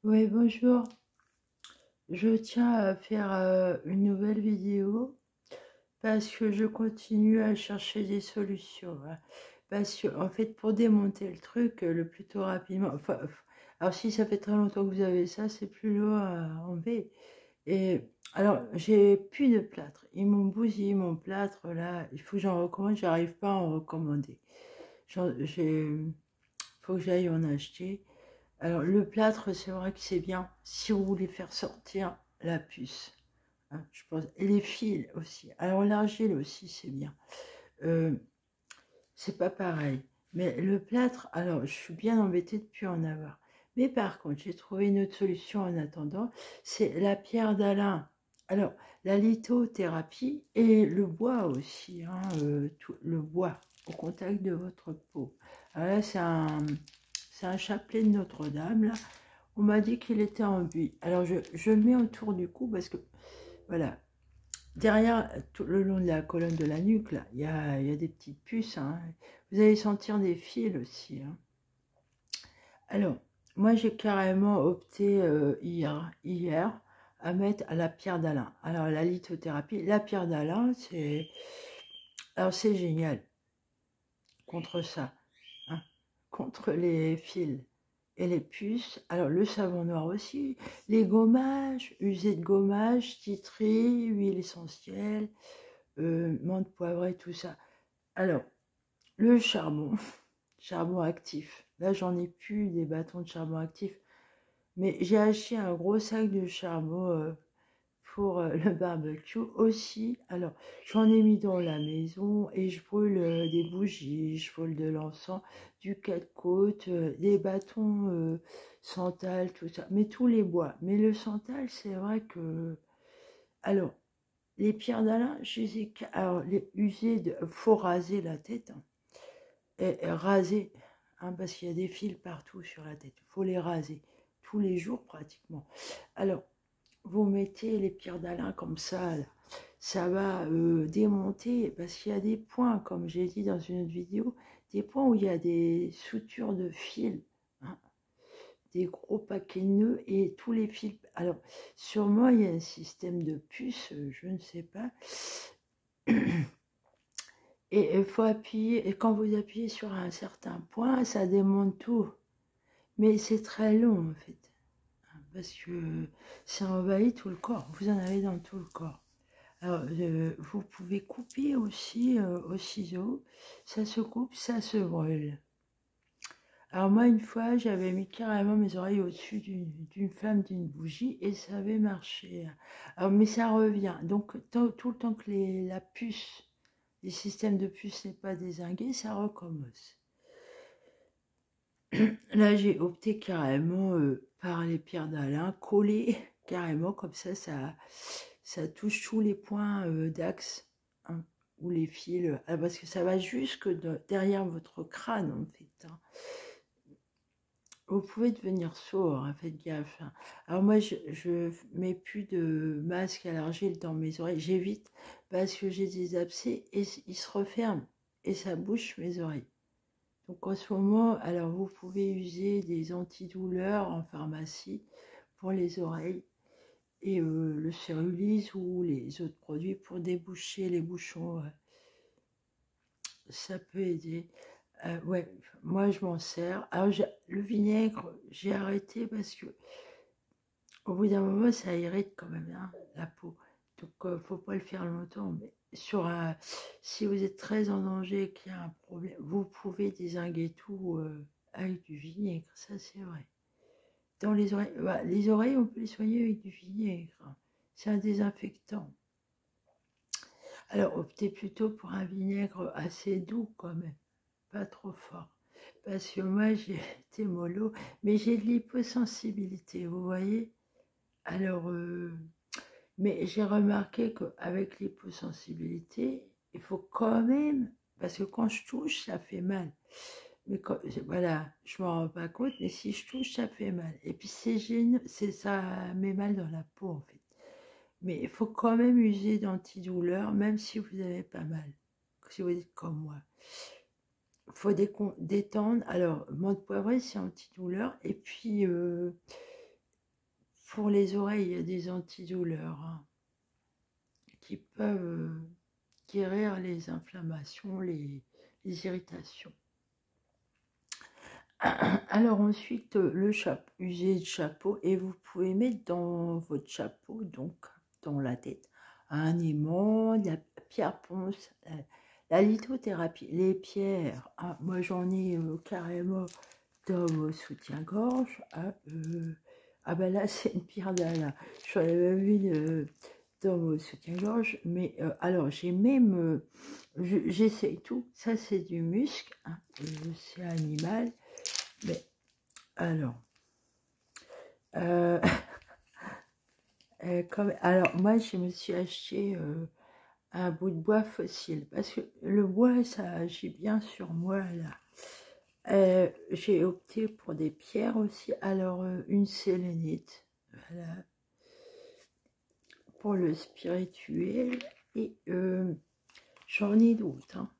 Oui, bonjour. Je tiens à faire une nouvelle vidéo parce que je continue à chercher des solutions, hein. Parce que, en fait, pour démonter le truc le plus tôt rapidement, alors si ça fait très longtemps que vous avez ça, c'est plus lourd à enlever. Et alors, j'ai plus de plâtre. Ils m'ont bousillé mon plâtre là. Il faut que j'en recommande. J'arrive pas à en recommander. Faut que j'aille en acheter. Alors, le plâtre, c'est vrai que c'est bien si vous voulez faire sortir la puce, hein, je pense. Et les fils aussi. Alors, l'argile aussi, c'est bien. Euh, c'est pas pareil. Mais le plâtre, alors, je suis bien embêtée de ne plus en avoir. Mais par contre, j'ai trouvé une autre solution en attendant, c'est la pierre d'Alain. Alors, la lithothérapie et le bois aussi, hein, le bois au contact de votre peau. Alors là, c'est un chapelet de Notre-Dame, là. On m'a dit qu'il était en buis. Alors, je le mets autour du cou parce que, voilà, derrière, tout le long de la colonne de la nuque, là, il y a des petites puces, hein. Vous allez sentir des fils aussi, hein. Alors, moi, j'ai carrément opté hier à mettre à la pierre d'Alain. Alors, la lithothérapie, la pierre d'Alain, c'est génial contre ça, hein, contre les fils et les puces. Alors, le savon noir aussi, les gommages, usé de gommage, titri, huile essentielle, menthe poivrée, tout ça. Alors, le charbon, charbon actif. Là, j'en ai plus des bâtons de charbon actif, mais j'ai acheté un gros sac de charbon pour le barbecue aussi. Alors, j'en ai mis dans la maison et je brûle des bougies, je brûle de l'encens, du quatre-côtes, des bâtons santal, tout ça, mais tous les bois. Mais le santal, c'est vrai que... Alors, les pierres d'Alain, je les ai... Alors, les usées, faut raser la tête, hein, et raser, hein, parce qu'il y a des fils partout sur la tête. Il faut les raser tous les jours pratiquement. Alors, vous mettez les pierres d'Alain comme ça, là. Ça va démonter, parce qu'il y a des points, comme j'ai dit dans une autre vidéo, des points où il y a des soutures de fils, hein, des gros paquets de nœuds et tous les fils. Alors, sûrement, il y a un système de puces, je ne sais pas. Et il faut appuyer, et quand vous appuyez sur un certain point, ça démonte tout. Mais c'est très long, en fait, hein, parce que ça envahit tout le corps. Vous en avez dans tout le corps. Alors, vous pouvez couper aussi au ciseau. Ça se coupe, ça se brûle. Alors moi, une fois, j'avais mis carrément mes oreilles au-dessus d'une flamme d'une bougie et ça avait marché. Alors, mais ça revient. Donc, tout le temps que la puce, les systèmes de puce n'est pas dézingué, ça recommence. Là, j'ai opté carrément par les pierres d'Alain, collées carrément, comme ça touche tous les points d'axe, hein, ou les fils, parce que ça va jusque derrière votre crâne, en fait, hein. Vous pouvez devenir sourd, hein, faites gaffe, hein. Alors moi, je mets plus de masque à l'argile dans mes oreilles, j'évite, parce que j'ai des abcès et ils se referment et ça bouche mes oreilles. Donc en ce moment, alors vous pouvez user des antidouleurs en pharmacie pour les oreilles et le Cérulis ou les autres produits pour déboucher les bouchons, ça peut aider. Ouais, moi je m'en sers. Alors le vinaigre, j'ai arrêté parce que au bout d'un moment, ça irrite quand même, hein, la peau. Donc faut pas le faire longtemps. Mais si vous êtes très en danger et qu'il y a un problème, vous pouvez dézinguer tout avec du vinaigre, ça c'est vrai. Dans les oreilles, on peut les soigner avec du vinaigre, hein. C'est un désinfectant. Alors, optez plutôt pour un vinaigre assez doux quand même, pas trop fort. Parce que moi, j'ai été mollo, mais j'ai de l'hyposensibilité, vous voyez. Alors, mais j'ai remarqué qu'avec l'hyposensibilité, il faut quand même, parce que quand je touche, ça fait mal. Mais voilà, je m'en rends pas compte, mais si je touche, ça fait mal. Et puis ça met mal dans la peau en fait. Mais il faut quand même user d'antidouleur, même si vous n'avez pas mal, si vous êtes comme moi. faut détendre. Alors, menthe poivrée, c'est antidouleur. Et puis, pour les oreilles, il y a des antidouleurs hein, qui peuvent guérir les inflammations, les irritations. Alors ensuite, le chapeau, user le chapeau et vous pouvez mettre dans votre chapeau, donc dans la tête, un aimant, la pierre ponce, la lithothérapie, les pierres. Ah, moi j'en ai carrément dans mon soutien-gorge. Ah ben là c'est une pierre d'Alain. J'en ai même une dans mon soutien-gorge. Mais alors j'ai même, j'essaie tout. Ça c'est du musc, hein, c'est animal. Mais alors, euh, alors moi je me suis acheté un bout de bois fossile parce que le bois ça agit bien sur moi là. J'ai opté pour des pierres aussi. Alors une sélénite, voilà, pour le spirituel et j'en ai d'autres. Hein.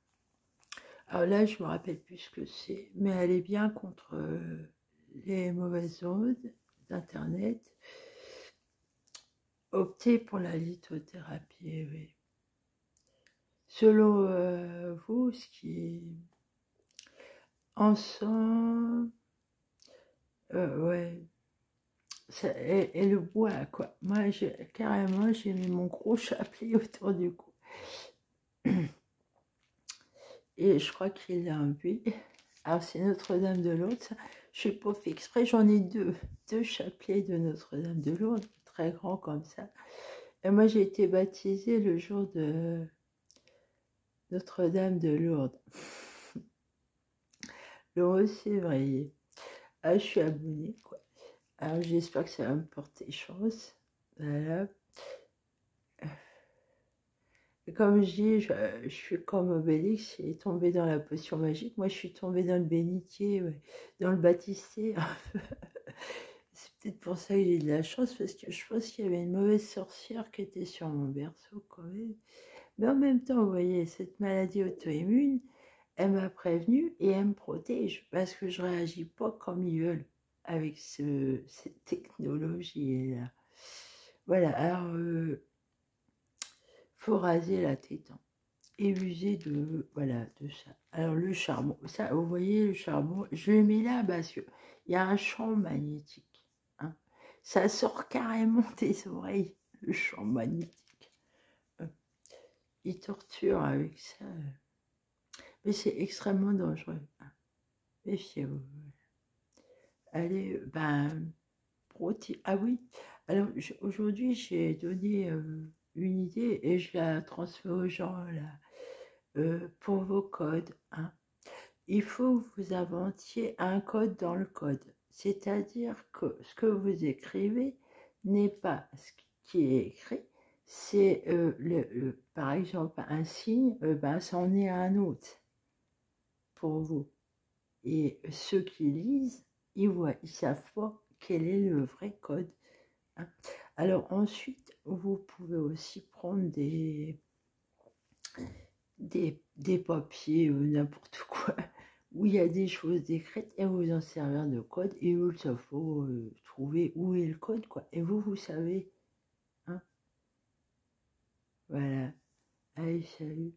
Alors là je me rappelle plus ce que c'est, mais elle est bien contre les mauvaises ondes d'internet. Optez pour la lithothérapie, oui. Selon vous, ce qui est ensemble, ouais, ça, et le bois, quoi. Moi, carrément, j'ai mis mon gros chapelet autour du cou. Et je crois qu'il a un puits. Alors, c'est Notre-Dame de Lourdes. Je n'ai pas fait exprès, j'en ai deux chapelets de Notre-Dame de Lourdes, très grands comme ça. Et moi, j'ai été baptisée le jour de Notre-Dame de Lourdes. Le 11 février. Ah, je suis abonnée, quoi. Alors, j'espère que ça va me porter chance. Voilà. Et comme je dis, je suis comme Obélix, il est tombé dans la potion magique. Moi, je suis tombée dans le bénitier, ouais, dans le baptisé. C'est peut-être pour ça que j'ai de la chance, parce que je pense qu'il y avait une mauvaise sorcière qui était sur mon berceau, quand même. Mais en même temps, vous voyez, cette maladie auto-immune, elle m'a prévenue et elle me protège, parce que je ne réagis pas comme ils veulent avec cette technologie-là. Voilà, alors, faut raser la tête hein, et user de, voilà, de ça. Alors, le charbon, ça, vous voyez, le charbon, je le mets là parce qu'il y a un champ magnétique. Hein. Ça sort carrément des oreilles, le champ magnétique. Il torture avec ça. Mais c'est extrêmement dangereux. Hein. Méfiez-vous. Allez, ben, ah oui, alors aujourd'hui j'ai donné une idée et je la transmets aux gens là, pour vos codes. Hein. Il faut que vous inventiez un code dans le code, c'est-à-dire que ce que vous écrivez n'est pas ce qui est écrit, c'est par exemple un signe, ben, c'en est un autre pour vous. Et ceux qui lisent, ils savent pas quel est le vrai code. Hein. Alors ensuite, vous pouvez aussi prendre des papiers, n'importe quoi, où il y a des choses décrites et vous en servir de code et où il faut trouver où est le code, quoi. Et vous savez. Hein. Voilà. Allez, salut.